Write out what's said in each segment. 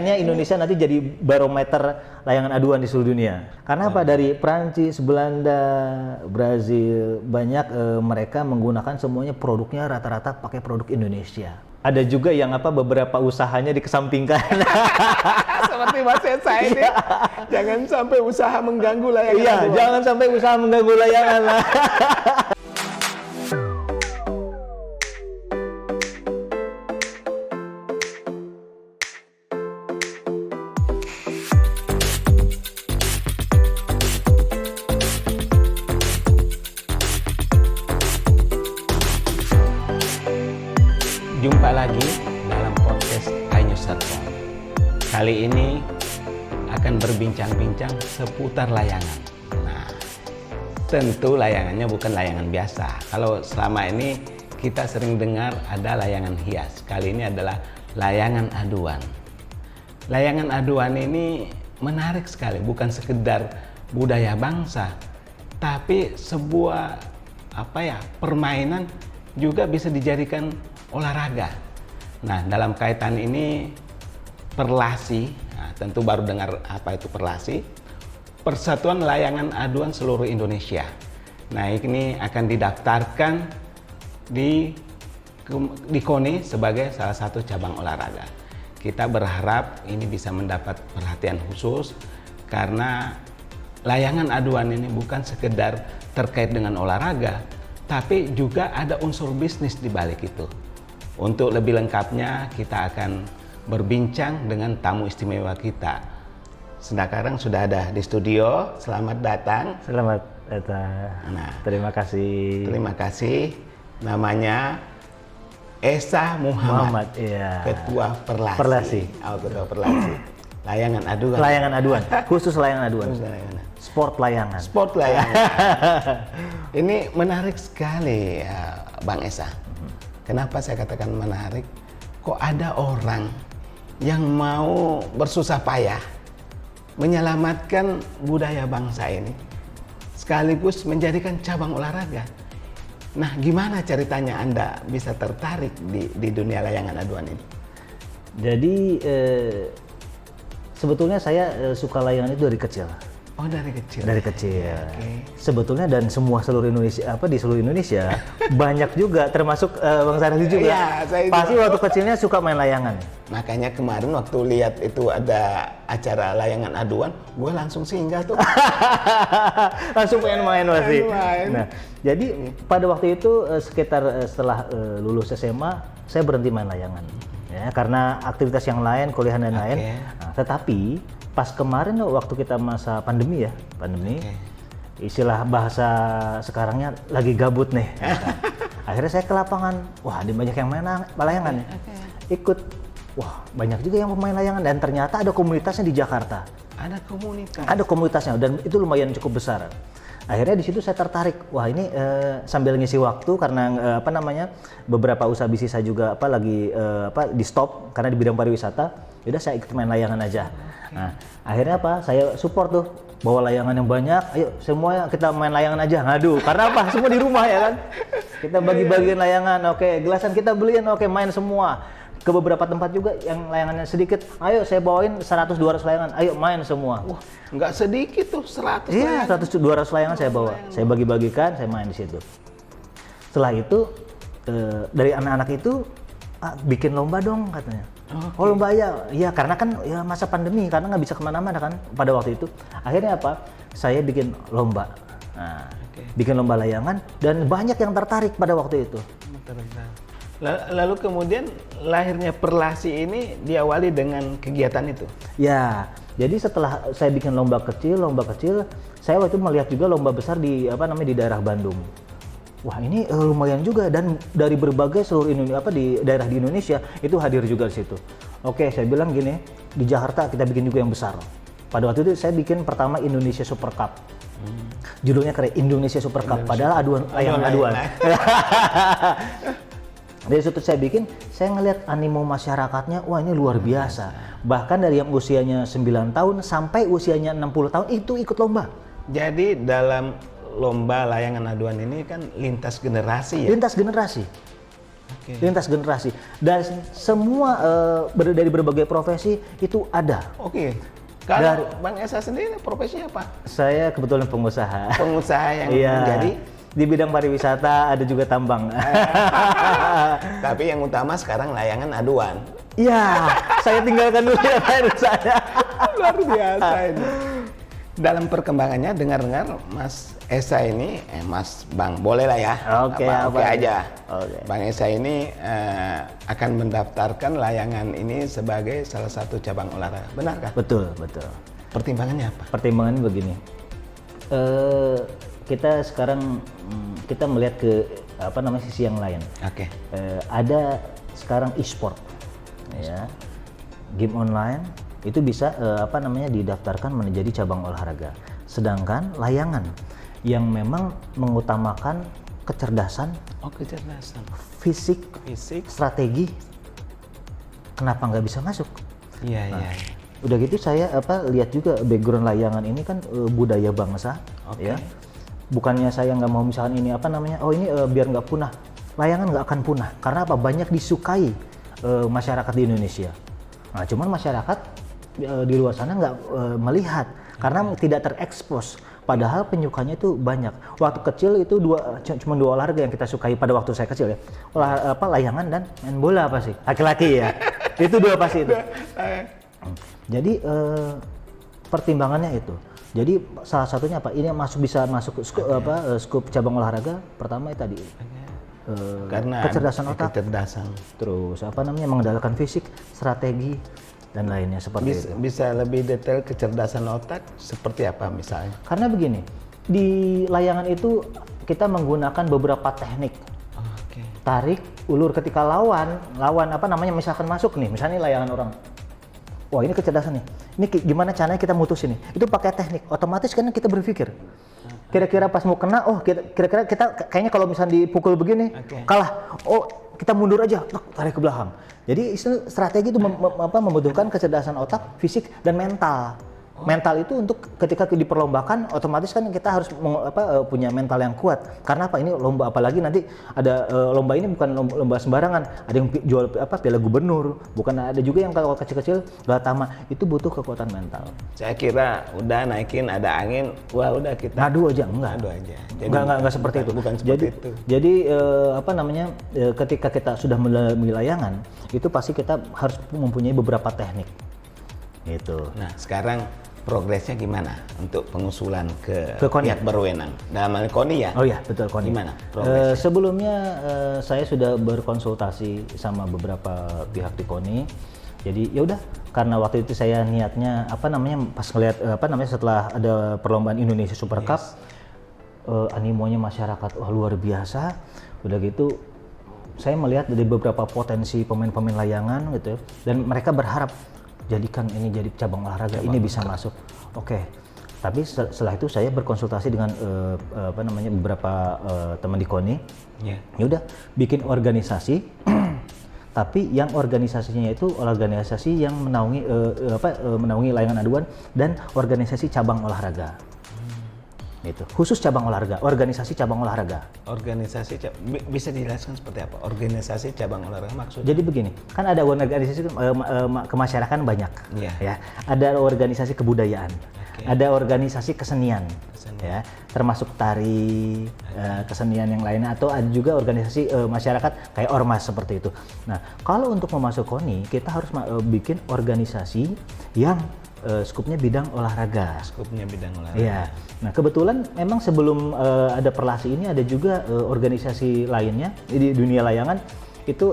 impiannya Indonesia nanti jadi barometer layangan aduan di seluruh dunia. Karena apa? Dari Prancis, Belanda, Brazil, banyak mereka menggunakan semuanya produknya rata-rata pakai produk Indonesia. Ada juga yang beberapa usahanya dikesampingkan. Seperti Mas Esa ini, jangan sampai usaha mengganggu layangan. Iya, jangan sampai usaha mengganggu layangan lah. Jumpa lagi dalam podcast iNews Serpong. Kali ini akan berbincang-bincang seputar layangan. Nah, tentu layangannya bukan layangan biasa. Kalau selama ini kita sering dengar ada layangan hias. Kali ini adalah layangan aduan. Layangan aduan ini menarik sekali, bukan sekedar budaya bangsa, tapi sebuah permainan juga bisa dijadikan olahraga. Nah, dalam kaitan ini Perlasi, tentu baru dengar apa itu Perlasi, Persatuan Layangan Aduan Seluruh Indonesia. Nah, ini akan didaftarkan di KONI sebagai salah satu cabang olahraga. Kita berharap ini bisa mendapat perhatian khusus karena layangan aduan ini bukan sekedar terkait dengan olahraga, tapi juga ada unsur bisnis di balik itu. Untuk lebih lengkapnya kita akan berbincang dengan tamu istimewa kita. Sekarang sudah ada di studio. Selamat datang. Selamat datang. Nah, terima kasih. Terima kasih. Namanya Esa Muhammad, iya. Ketua Perlasi. Perlasi. Oh, Ketua Perlasi. Layangan aduan. Layangan aduan, khusus layangan aduan. Sport layangan. Sport layangan. Ini menarik sekali ya, Bang Esa. Kenapa saya katakan menarik? Kok ada orang yang mau bersusah payah menyelamatkan budaya bangsa ini, sekaligus menjadikan cabang olahraga. Nah, gimana ceritanya Anda bisa tertarik di dunia layangan aduan ini? Jadi sebetulnya saya suka layangan itu dari kecil. Oh, dari kecil. Dari kecil. Okay. Sebetulnya dan seluruh Indonesia di seluruh Indonesia banyak juga termasuk Bang Sardi juga. Iya, saya pasti juga. Waktu kecilnya suka main layangan. Makanya kemarin waktu lihat itu ada acara layangan aduan, gue langsung singgah tuh. Langsung pengen main pasti. Main. Nah, jadi pada waktu itu sekitar setelah lulus SMA, saya berhenti main layangan. Ya, karena aktivitas yang lain, kuliah dan lain. Nah, tetapi pas kemarin waktu kita masa pandemi, istilah bahasa sekarangnya lagi gabut nih. Akhirnya saya ke lapangan, wah ada banyak yang main layangan ya. Ikut, wah banyak juga yang main layangan dan ternyata ada komunitasnya di Jakarta. Ada komunitas. Ada komunitasnya dan itu lumayan cukup besar. Akhirnya di situ saya tertarik, wah ini sambil ngisi waktu karena beberapa usaha bisnis saya juga lagi di stop karena di bidang pariwisata. Yaudah saya ikut main layangan aja. Nah, akhirnya saya support tuh, bawa layangan yang banyak, ayo semua kita main layangan aja, ngadu. Karena apa? Semua di rumah ya kan? Kita bagi-bagiin layangan, oke, gelasan kita beliin, oke, main semua. Ke beberapa tempat juga yang layangannya sedikit, ayo saya bawain 100-200 layangan, ayo main semua. Wah, nggak sedikit tuh, 100 Iya, layangan. 100-200 layangan saya bawa, saya bagi-bagikan, saya main di situ. Setelah itu, dari anak-anak itu, bikin lomba dong katanya. Oh lomba ya karena kan ya masa pandemi karena nggak bisa kemana-mana kan pada waktu itu. Akhirnya saya bikin lomba. Nah, bikin lomba layangan dan banyak yang tertarik pada waktu itu. Lalu kemudian lahirnya Perlasi ini diawali dengan kegiatan itu. Ya, jadi setelah saya bikin lomba kecil, saya waktu itu melihat juga lomba besar di di daerah Bandung. Wah ini lumayan juga dan dari berbagai seluruh Indonesia di daerah di Indonesia itu hadir juga di situ. Oke, saya bilang gini, di Jakarta kita bikin juga yang besar. Pada waktu itu saya bikin pertama Indonesia Super Cup. Judulnya keren, Indonesia Super Cup. Padahal layangan aduan. Dari situ saya bikin, saya ngelihat animo masyarakatnya, wah ini luar biasa. Bahkan dari yang usianya 9 tahun sampai usianya 60 tahun itu ikut lomba. Jadi dalam lomba layangan aduan ini kan lintas generasi ya? Lintas generasi. lintas generasi. Dan semua dari berbagai profesi itu ada. Oke. Kalau Bang Esa sendiri profesinya apa? Saya kebetulan pengusaha. Pengusaha yang Iya. menjadi Di bidang pariwisata, ada juga tambang. tapi yang utama sekarang layangan aduan. Iya, saya tinggalkan dulu ya saya. Luar biasa ini. Dalam perkembangannya dengar-dengar Mas Esa ini, Mas Bang, boleh lah ya. Oke, oke apa aja. Oke. Bang Esa ini akan mendaftarkan layangan ini sebagai salah satu cabang olahraga. Benarkah? Betul, betul. Pertimbangannya apa? Pertimbangannya begini. Kita sekarang kita melihat ke sisi yang lain. Oke. Ada sekarang e-sport, ya, game online itu bisa didaftarkan menjadi cabang olahraga. Sedangkan layangan yang memang mengutamakan kecerdasan, kecerdasan, fisik, strategi, kenapa nggak bisa masuk? Iya, iya. Udah gitu saya lihat juga background layangan ini kan budaya bangsa, ya. Bukannya saya nggak mau misalkan ini biar nggak punah. Layangan nggak akan punah karena apa? Banyak disukai masyarakat di Indonesia. Nah, cuman masyarakat di luar sana nggak melihat karena tidak terekspos. Padahal penyukanya itu banyak. Waktu kecil itu cuma dua olahraga yang kita sukai pada waktu saya kecil ya. Layangan dan main bola apa sih? Laki-laki ya. Itu dua pasti itu. Jadi pertimbangannya itu. Jadi salah satunya apa? Ini bisa masuk skup cabang olahraga. Pertama tadi karena kecerdasan otak. Terus mengendalikan fisik, strategi dan lainnya seperti itu. Bisa lebih detail kecerdasan otak seperti apa misalnya? Karena begini, di layangan itu kita menggunakan beberapa teknik. Tarik, ulur ketika lawan misalkan masuk nih, misalnya layangan orang. Wah, ini kecerdasan nih. Ini gimana caranya kita mutusin nih? Itu pakai teknik. Otomatis kan kita berpikir. Kira-kira pas mau kena, kira-kira kita kayaknya kalau misalnya dipukul begini, kalah. Oh, kita mundur aja, tarik ke belakang. Jadi strategi itu membutuhkan kecerdasan otak, fisik, dan mental. Mental itu untuk ketika diperlombakan, otomatis kan kita harus punya mental yang kuat. Karena apa? Ini lomba, apalagi nanti ada lomba ini bukan lomba sembarangan. Ada yang jual piala gubernur, bukan, ada juga yang kalau kecil-kecil Galatama, itu butuh kekuatan mental. Saya kira udah naikin ada angin, wah udah kita ngadu aja, enggak. Jadi enggak seperti itu. Bukan seperti itu. Jadi ketika kita sudah melalui layangan, itu pasti kita harus mempunyai beberapa teknik. Gitu. Nah, sekarang progresnya gimana untuk pengusulan ke KONI? Pihak berwenang? Dalam hal KONI ya? Oh iya, betul, KONI. Gimana sebelumnya saya sudah berkonsultasi sama beberapa pihak di KONI. Jadi ya udah, karena waktu itu saya niatnya pas ngelihat setelah ada perlombaan Indonesia Super Cup, animonya masyarakat luar biasa. Udah gitu saya melihat dari beberapa potensi pemain-pemain layangan gitu, dan mereka berharap jadikan ini jadi cabang olahraga, ini bisa masuk. Oke. Tapi setelah itu saya berkonsultasi dengan beberapa teman di KONI. Ya udah, bikin organisasi. Tapi yang organisasinya itu organisasi yang menaungi layangan aduan dan organisasi cabang olahraga. Itu khusus cabang olahraga, organisasi cabang olahraga. Bisa dijelaskan seperti apa? Organisasi cabang olahraga maksudnya? Jadi begini, kan ada organisasi kemasyarakatan banyak, ya. Ada organisasi kebudayaan, ada organisasi kesenian, ya, termasuk tari, kesenian yang lainnya, atau ada juga organisasi masyarakat kayak ormas seperti itu. Nah, kalau untuk memasuk KONI, kita harus bikin organisasi yang skupnya bidang olahraga. Iya. Nah, kebetulan memang sebelum ada Perlasi ini ada juga organisasi lainnya di dunia layangan itu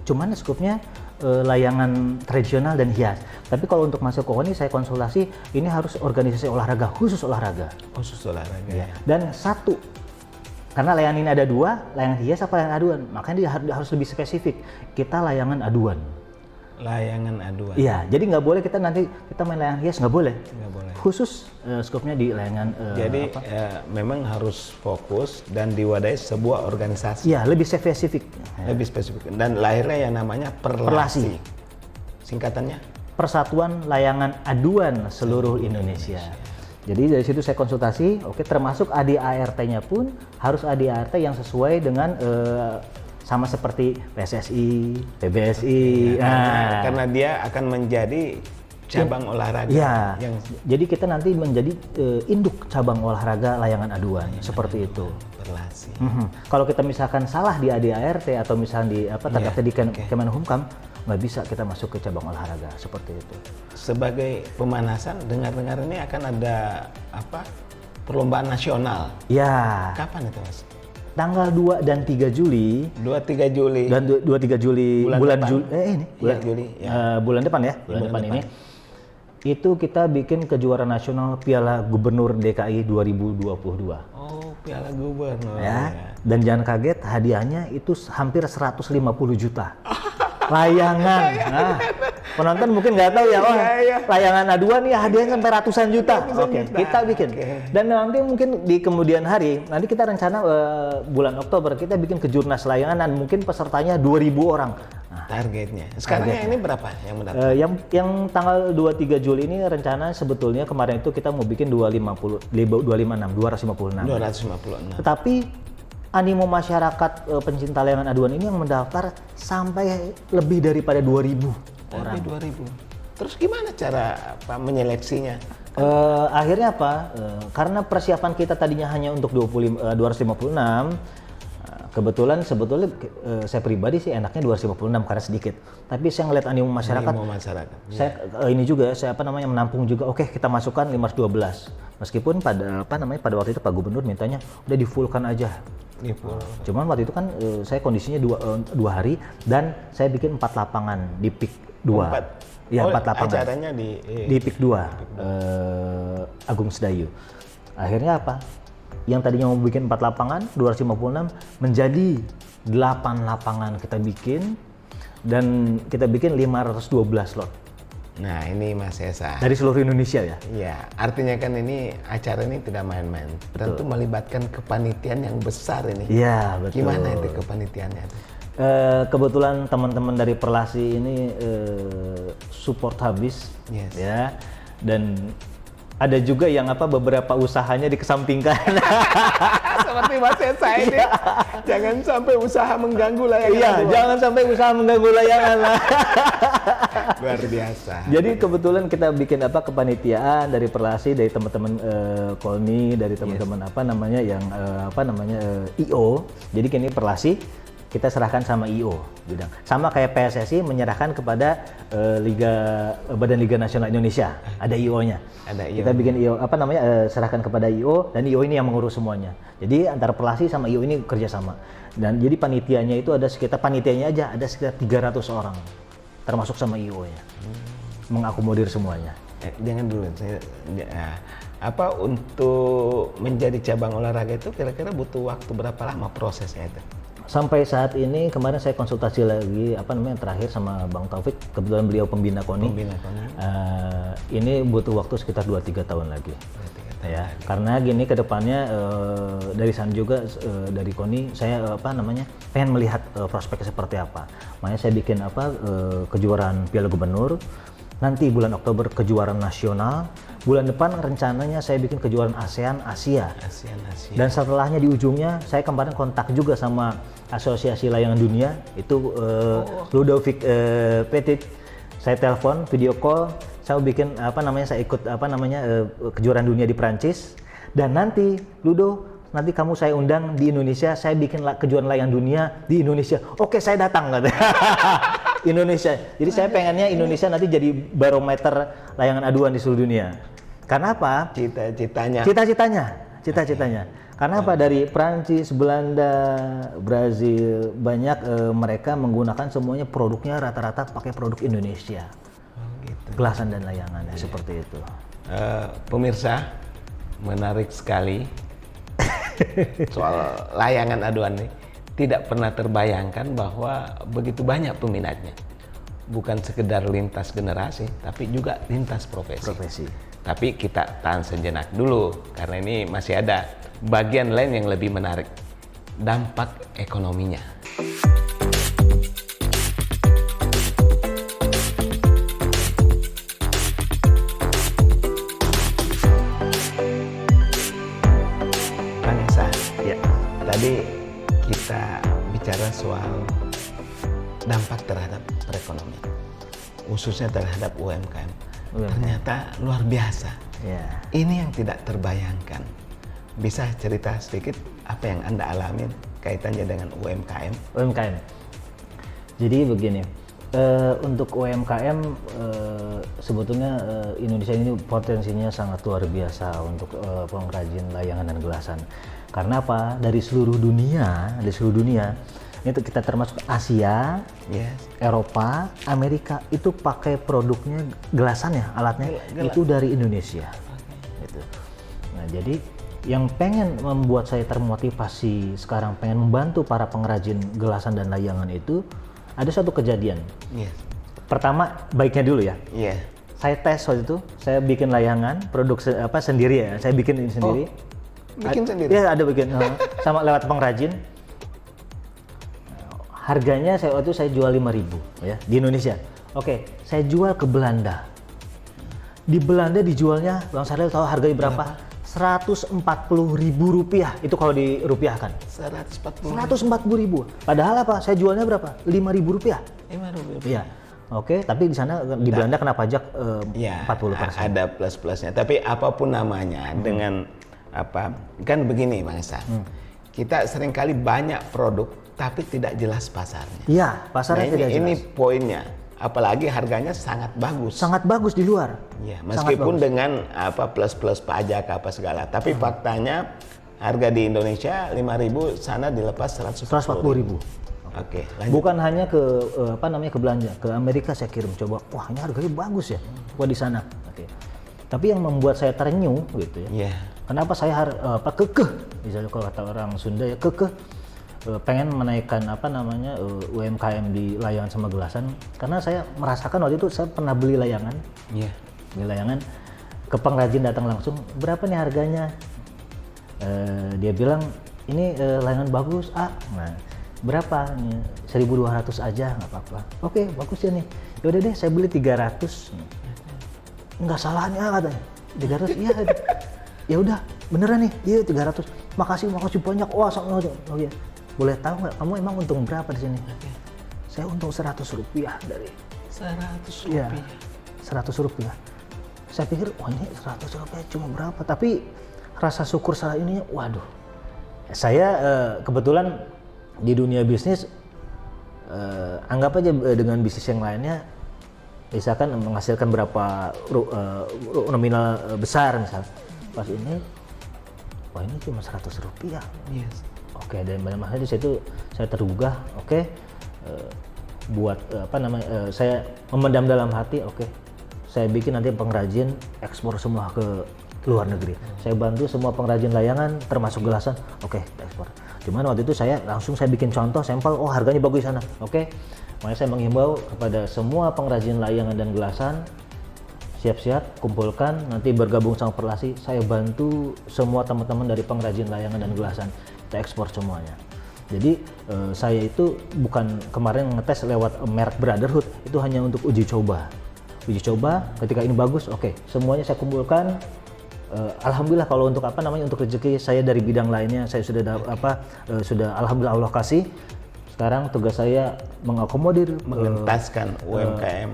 cuman skupnya layangan tradisional dan hias. Tapi kalau untuk masuk ke KONI saya konsultasi, ini harus organisasi olahraga, khusus olahraga. Ya. Dan satu, karena layangan ini ada dua, layangan hias apa layangan aduan, makanya dia harus lebih spesifik. Kita layangan aduan. Iya, jadi nggak boleh kita nanti main layangan hias, nggak boleh. Khusus skopnya di layangan. Jadi memang harus fokus dan diwadahi sebuah organisasi. Iya, lebih spesifik. Dan lahirnya yang namanya Perlasi. Singkatannya? Persatuan Layangan Aduan Seluruh Indonesia. Jadi dari situ saya konsultasi, termasuk ADART-nya pun harus ADART yang sesuai dengan sama seperti PSSI, PBSI. Karena dia akan menjadi cabang olahraga Ya, yang jadi kita nanti menjadi induk cabang olahraga layangan aduan seperti itu. berlasi. Kalau kita misalkan salah di ADART atau misalnya di terdaftar di Kemenhumkam, nggak bisa kita masuk ke cabang olahraga seperti itu. Sebagai pemanasan, dengar-dengar ini akan ada perlombaan nasional. Ya, Kapan itu, Mas? tanggal 2 dan 3 Juli 2-3 Juli. dan 2-3 Juli Bulan Juli Juli. bulan depan ya, bulan depan ini. Itu kita bikin kejuaraan nasional Piala Gubernur DKI 2022. Oh, Piala Gubernur. Ya. Dan jangan kaget hadiahnya itu hampir 150 juta. Layangan. Nah, penonton mungkin nggak tahu ya, layangan aduan ya hadiahnya sampai ratusan juta. Oke, kita bikin. Dan nanti mungkin di kemudian hari, nanti kita rencana bulan Oktober kita bikin kejurnas layangan dan mungkin pesertanya 2.000 orang. Nah, Targetnya. Sekarang yang ini berapa yang mendaftar? yang tanggal 2-3 Juli ini rencana sebetulnya kemarin itu kita mau bikin 256. 256. Tetapi animo masyarakat pencinta layangan aduan ini yang mendaftar sampai lebih daripada 2.000 orang. Lebih 2.000. Terus gimana cara menyeleksinya? Akhirnya apa? Karena persiapan kita tadinya hanya untuk 256. Kebetulan sebetulnya saya pribadi sih enaknya 256 karena sedikit. Tapi saya ngeliat animo masyarakat. Saya ini juga saya menampung juga. Oke, kita masukkan 512. Meskipun pada pada waktu itu Pak Gubernur mintanya udah di fullkan aja. Cuman waktu itu kan saya kondisinya dua hari dan saya bikin 4 lapangan di PIK 2. Iya, 4 lapangan. Acaranya di PIK 2 Agung Sedayu. Akhirnya apa? Yang tadinya mau bikin 4 lapangan, 256 menjadi 8 lapangan kita bikin dan kita bikin 512 slot. Nah, ini Mas Esa. Dari seluruh Indonesia ya? Iya, artinya kan ini acara ini tidak main-main. Tentu melibatkan kepanitiaan yang besar ini. Iya, betul. Gimana itu kepanitiaannya? Kebetulan teman-teman dari Perlasi ini support habis, ya, dan ada juga yang beberapa usahanya dikesampingkan. Seperti Mas Esa ini, jangan sampai usaha mengganggu layangan. Iya, jangan sampai usaha mengganggu layangan lah. Luar biasa. Jadi kebetulan kita bikin kepanitiaan dari Perlasi, dari teman-teman Kolni, dari teman-teman IO. Jadi kini Perlasi kita serahkan sama IO bidang. Sama kayak PSSI menyerahkan kepada Badan Liga Nasional Indonesia, ada IO-nya. Kita bikin IO serahkan kepada IO dan IO ini yang mengurus semuanya. Jadi antara Perlasi sama IO ini kerjasama. Dan jadi panitianya itu ada sekitar 300 orang, termasuk sama IO-nya, mengakomodir semuanya. Jangan dulu, untuk menjadi cabang olahraga itu kira-kira butuh waktu berapa lama prosesnya itu? Sampai saat ini kemarin saya konsultasi lagi terakhir sama Bang Taufik, kebetulan beliau pembina KONI. Ini butuh waktu sekitar 2-3 tahun lagi. Ya, karena gini ke depannya dari sana juga dari KONI saya pengen melihat prospeknya seperti apa. Makanya saya bikin kejuaraan Piala Gubernur, nanti bulan Oktober kejuaraan nasional, bulan depan rencananya saya bikin kejuaraan ASEAN Asia. Dan setelahnya di ujungnya saya kemarin kontak juga sama Asosiasi Layangan Dunia itu Ludovic Petit. Saya telepon, video call, saya bikin saya ikut kejuaraan dunia di Prancis dan nanti nanti kamu saya undang di Indonesia, saya bikin kejuaraan layangan dunia di Indonesia. Oke, saya datang katanya. Indonesia. Jadi saya pengennya Indonesia nanti jadi barometer layangan aduan di seluruh dunia. Karena apa? Cita-citanya. Karena apa? Dari Prancis, Belanda, Brazil, banyak mereka menggunakan semuanya produknya rata-rata pakai produk Indonesia. Gelasan dan layangannya seperti itu. Pemirsa, menarik sekali soal layangan aduan ini. Tidak pernah terbayangkan bahwa begitu banyak peminatnya. Bukan sekedar lintas generasi, tapi juga lintas profesi. Tapi kita tahan sejenak dulu, karena ini masih ada bagian lain yang lebih menarik. Dampak ekonominya. Vanessa, ya. Tadi kita bicara soal dampak terhadap perekonomian, khususnya terhadap UMKM. Ternyata luar biasa. Ya. Ini yang tidak terbayangkan. Bisa cerita sedikit apa yang Anda alamin kaitannya dengan UMKM? UMKM. Jadi begini, untuk UMKM sebetulnya Indonesia ini potensinya sangat luar biasa untuk pengrajin layangan dan gelasan. Karena apa? Dari seluruh dunia, itu kita termasuk Asia, Eropa, Amerika itu pakai produknya gelasan ya, alatnya itu dari Indonesia. Gitu. Nah, jadi yang pengen membuat saya termotivasi sekarang pengen membantu para pengrajin gelasan dan layangan itu ada suatu kejadian. Pertama baiknya dulu ya. Saya tes waktu itu, saya bikin layangan produk sendiri ya. Saya bikin ini sendiri. Bikin sendiri? Iya ada bikin sama lewat pengrajin. Harganya waktu itu saya jual 5.000 ya di Indonesia. Oke, saya jual ke Belanda. Di Belanda dijualnya, Bang Syahril tahu harganya berapa? 140.000 rupiah, itu kalau dirupiahkan. 140.000. Padahal apa? Saya jualnya berapa? 5.000 rupiah. 5.000. Iya. Oke, tapi di sana di Belanda kena pajak 40%. Ada plus-plusnya. Tapi apapun namanya, dengan apa? Kan begini, Bang Esa. Kita seringkali banyak produk, tapi tidak jelas pasarnya. Iya, pasarnya tidak jelas. Ini poinnya. Apalagi harganya sangat bagus. Sangat bagus di luar. Ya, meskipun dengan plus-plus pajak apa segala, tapi faktanya harga di Indonesia 5.000, sana dilepas 140.000. Oke, lanjut. Bukan hanya ke ke belanja, ke Amerika saya kirim coba. Wah, ini harganya bagus ya. Wah di sana. Oke. Tapi yang membuat saya terenyuh gitu ya. Kenapa saya kekeh? Misalnya kalau kata orang Sunda ya kekeh. Pengen menaikkan UMKM di layangan sama gelasan karena saya merasakan waktu itu saya pernah beli layangan ke pengrajin datang langsung, berapa nih harganya? Dia bilang ini layangan bagus nah berapa nih? 1.200 aja nggak apa-apa. Oke, bagus ya nih, yaudah deh saya beli 300. Nggak salahnya katanya 300. Iya ya udah beneran nih dia 300. Makasih banyak. Wah oh ya. Boleh tahu nggak kamu emang untung berapa di sini? Saya untung 100 rupiah dari 100 rupiah. Ya, 100 rupiah. Saya pikir wah ini 100 rupiah cuma berapa? Tapi rasa syukur saya ini, waduh. Saya kebetulan di dunia bisnis anggap aja dengan bisnis yang lainnya, misalkan menghasilkan berapa nominal besar misal. Pas ini, wah ini cuma 100 rupiah. Oke, dan maksudnya di situ saya tergugah. Oke, buat saya memendam dalam hati. Oke, saya bikin nanti pengrajin ekspor semua ke luar negeri. Saya bantu semua pengrajin layangan termasuk gelasan. Oke, ekspor. Cuman waktu itu saya bikin contoh sampel. Oh harganya bagus di sana. Oke, makanya saya menghimbau kepada semua pengrajin layangan dan gelasan, siap-siap kumpulkan nanti bergabung sama Perlasi. Saya bantu semua teman-teman dari pengrajin layangan dan gelasan. Kita ekspor semuanya. Jadi saya itu bukan kemarin ngetes lewat merek Brotherhood, itu hanya untuk uji coba. Ketika ini bagus, oke, semuanya saya kumpulkan. Alhamdulillah kalau untuk untuk rezeki saya dari bidang lainnya saya sudah sudah alhamdulillah Allah kasih. Sekarang tugas saya mengakomodir mengentaskan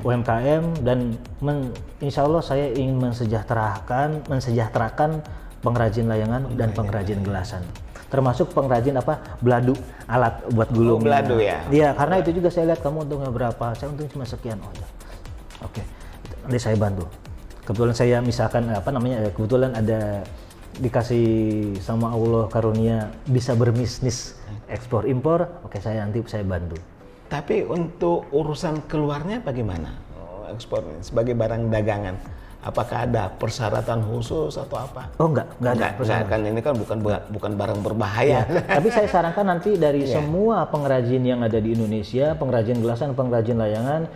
UMKM dan insya Allah saya ingin mensejahterakan pengrajin layangan dan pengrajin gelasan. Termasuk pengrajin beladu, alat buat gulung. Beladu ya? Iya, karena itu juga saya lihat kamu untungnya berapa, saya untung cuma sekian. Oh ya, oke, nanti saya bantu. Kebetulan saya misalkan kebetulan ada dikasih sama Allah karunia bisa berbisnis ekspor impor, oke nanti saya bantu. Tapi untuk urusan keluarnya bagaimana? Ekspor sebagai barang dagangan. Apakah ada persyaratan khusus atau apa? Oh enggak ada persyaratan. Kan ini kan bukan barang berbahaya. Ya, tapi saya sarankan nanti dari semua pengrajin yang ada di Indonesia, pengrajin gelasan, pengrajin layangan,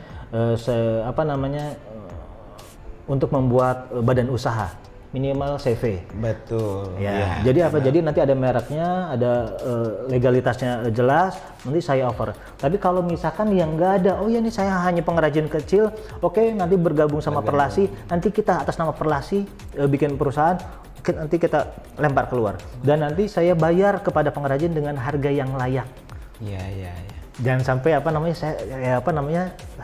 untuk membuat badan usaha minimal CV. Betul. Ya. Jadi Jadi nanti ada mereknya, ada legalitasnya jelas. Nanti saya offer. Tapi kalau misalkan yang nggak ada, oh ya ini saya hanya pengrajin kecil, oke nanti bergabung sama Perlasi. Nanti kita atas nama Perlasi bikin perusahaan, nanti kita lempar keluar. Dan nanti saya bayar kepada pengrajin dengan harga yang layak. Iya, iya, iya. Jangan sampai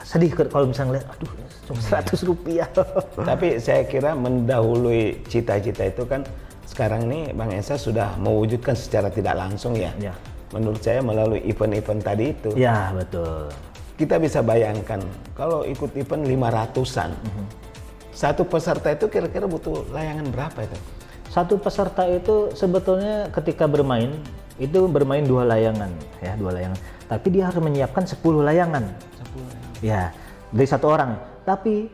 sedih kalau misalnya ngeliat, aduh cuma 100 rupiah. Tapi saya kira mendahului cita-cita itu kan sekarang ini Bang Esa sudah mewujudkan secara tidak langsung ya. Ya. Menurut saya melalui event-event tadi itu. Ya, betul. Kita bisa bayangkan kalau ikut event 500-an. Satu peserta itu kira-kira butuh layangan berapa itu? Satu peserta itu sebetulnya ketika bermain itu bermain 2 layangan ya, 2 layangan. Tapi dia harus menyiapkan 10 layangan. 10 layangan. Ya, dari 1 orang. Tapi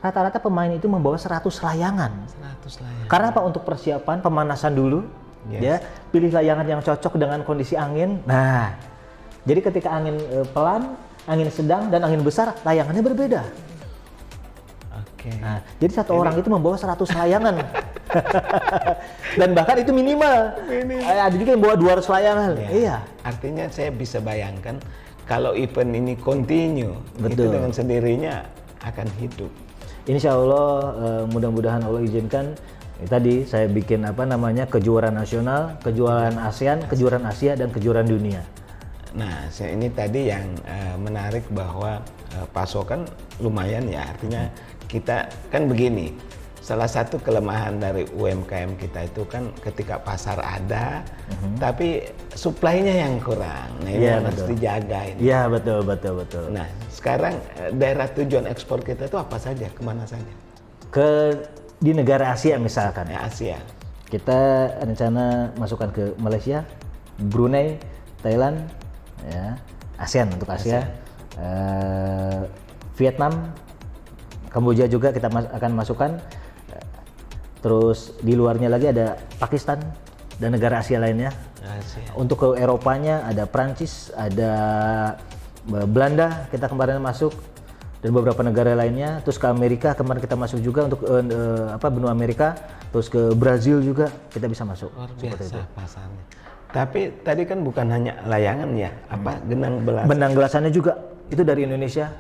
rata-rata pemain itu membawa 100 layangan. 100 layangan. Karena apa? Untuk persiapan pemanasan dulu. Yes. Ya, pilih layangan yang cocok dengan kondisi angin. Nah, jadi ketika angin pelan, angin sedang dan angin besar, layangannya berbeda. Oke. Nah, jadi satu orang itu membawa 100 layangan. Dan bahkan itu minimal. Ada juga yang bawa 200 layangan. Ya. Iya. Artinya saya bisa bayangkan kalau event ini continue, itu Betul. dengan sendirinya akan hidup. Insya Allah mudah-mudahan Allah izinkan. Tadi saya bikin kejuaraan nasional, kejuaraan ASEAN, kejuaraan Asia dan kejuaraan dunia. Nah, ini tadi yang menarik bahwa pasokan lumayan ya. Artinya kita kan begini. Salah satu kelemahan dari UMKM kita itu kan ketika pasar ada, tapi supply-nya yang kurang. Nah, ini Iya, harus betul. dijaga ini. Iya, betul. Nah, sekarang daerah tujuan ekspor kita itu apa saja? Kemana saja? Di negara Asia misalkan. Ya, Asia. Kita rencana masukkan ke Malaysia, Brunei, Thailand, ya, ASEAN untuk Asia. Vietnam, Kamboja juga kita akan masukkan. Terus di luarnya lagi ada Pakistan dan negara Asia lainnya. Asia. Untuk ke Eropanya ada Prancis, ada Belanda kita kemarin masuk dan beberapa negara lainnya. Terus ke Amerika kemarin kita masuk juga untuk benua Amerika. Terus ke Brazil juga kita bisa masuk. Luar Seperti biasa itu. pasarnya. Tapi tadi kan bukan hanya layangan ya, genang belas. Benang gelasannya juga itu dari Indonesia.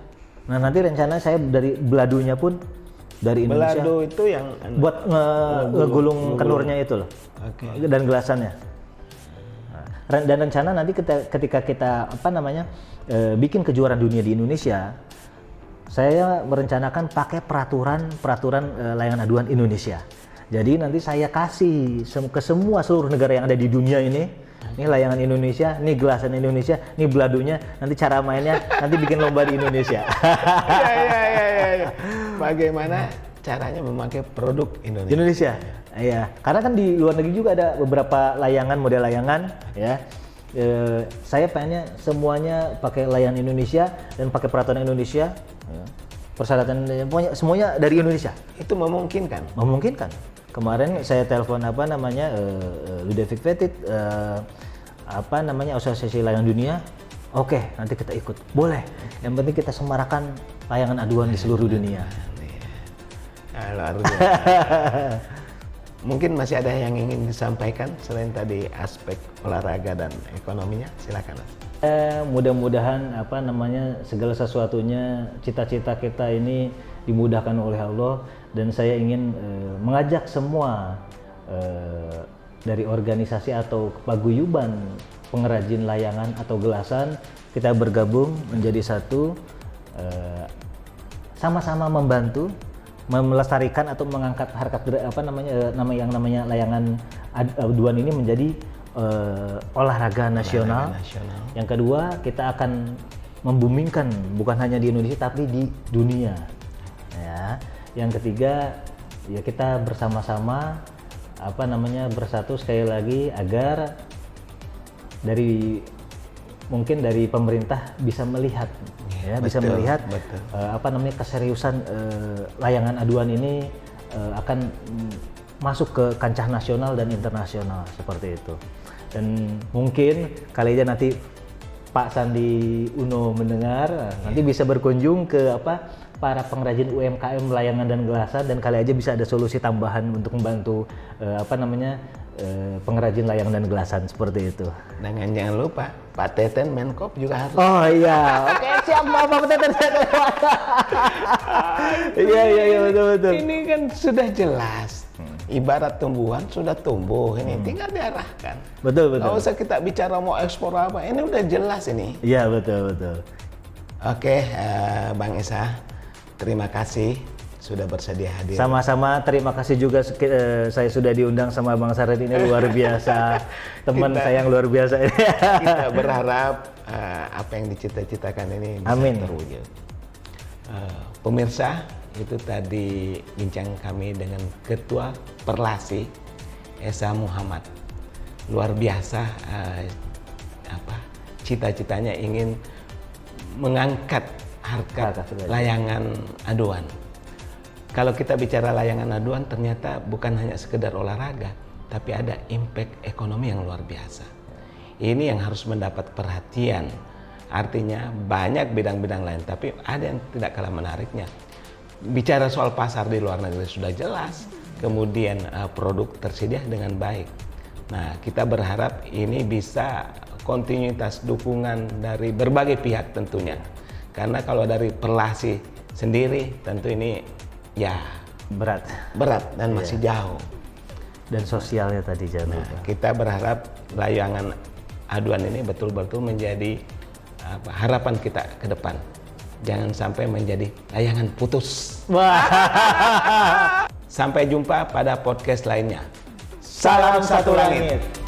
Nah nanti rencana saya dari beladunya pun dari Indonesia. Belado itu yang Buat ngegulung kenurnya itu loh. Oke. Dan gelasannya. Nah, dan rencana nanti ketika kita bikin kejuaraan dunia di Indonesia, saya merencanakan pakai peraturan layangan aduan Indonesia. Jadi nanti saya kasih ke seluruh negara yang ada di dunia ini layangan Indonesia, ini gelasan Indonesia, ini beladunya, nanti cara mainnya, nanti bikin lomba di Indonesia. Ya. Bagaimana caranya memakai produk Indonesia? Indonesia, iya. Karena kan di luar negeri juga ada beberapa model layangan, ya. Saya pengennya semuanya pakai layangan Indonesia dan pakai peraturan Indonesia. Ya. Persyaratan semuanya dari Indonesia. Itu memungkinkan. Memungkinkan. Kemarin saya telepon Ludovic Petit, Asosiasi Layangan Dunia. Oke, nanti kita ikut. Boleh. Yang penting kita semarakan layangan aduan di seluruh dunia. Luar biasa. Mungkin masih ada yang ingin disampaikan selain tadi aspek olahraga dan ekonominya, silakan. Mudah-mudahan segala sesuatunya, cita-cita kita ini dimudahkan oleh Allah, dan saya ingin mengajak semua dari organisasi atau paguyuban pengrajin layangan atau gelasan, kita bergabung menjadi satu, sama-sama membantu melestarikan atau mengangkat harkat yang namanya layangan aduan ini menjadi olahraga nasional. Yang kedua, kita akan membumingkan bukan hanya di Indonesia tapi di dunia. Ya. Yang ketiga, ya kita bersama-sama bersatu sekali lagi agar mungkin dari pemerintah bisa melihat, bisa melihat keseriusan layangan aduan ini akan masuk ke kancah nasional dan internasional seperti itu. Dan mungkin kali aja nanti Pak Sandi Uno mendengar, nanti bisa berkunjung ke para pengrajin UMKM layangan dan gelasan, dan kali aja bisa ada solusi tambahan untuk membantu pengrajin layangan dan gelasan seperti itu. Dan jangan lupa Pak Teten Menkop juga harus. Oh iya, oke siap Pak Teten. Iya betul. Ini kan sudah jelas ibarat tumbuhan sudah tumbuh ini, tinggal diarahkan. Betul, betul. Nggak usah kita bicara mau ekspor apa, ini udah jelas ini. Iya, betul, betul. Oke, Bang Esa, terima kasih sudah bersedia hadir. Sama-sama, terima kasih juga saya sudah diundang sama Bang Saret ini, luar biasa. Teman saya yang luar biasa ini. Kita berharap apa yang dicita-citakan ini bisa Amin. terwujud. Pemirsa, itu tadi bincang kami dengan Ketua Perlasi Esa Muhammad. Luar biasa, cita-citanya ingin mengangkat harkat layangan aduan. Kalau kita bicara layangan aduan, ternyata bukan hanya sekedar olahraga, tapi ada impact ekonomi yang luar biasa. Ini yang harus mendapat perhatian. Artinya banyak bidang-bidang lain, tapi ada yang tidak kalah menariknya. Bicara soal pasar di luar negeri sudah jelas, kemudian produk tersedia dengan baik. Nah, kita berharap ini bisa kontinuitas dukungan dari berbagai pihak tentunya. Karena kalau dari Perlasi sendiri, tentu ini ya Berat. dan masih jauh. Dan sosialnya tadi jangan lupa. Kita berharap layangan aduan ini betul-betul menjadi harapan kita ke depan. Jangan sampai menjadi layangan putus. Wah. Sampai jumpa pada podcast lainnya. Salam satu langit.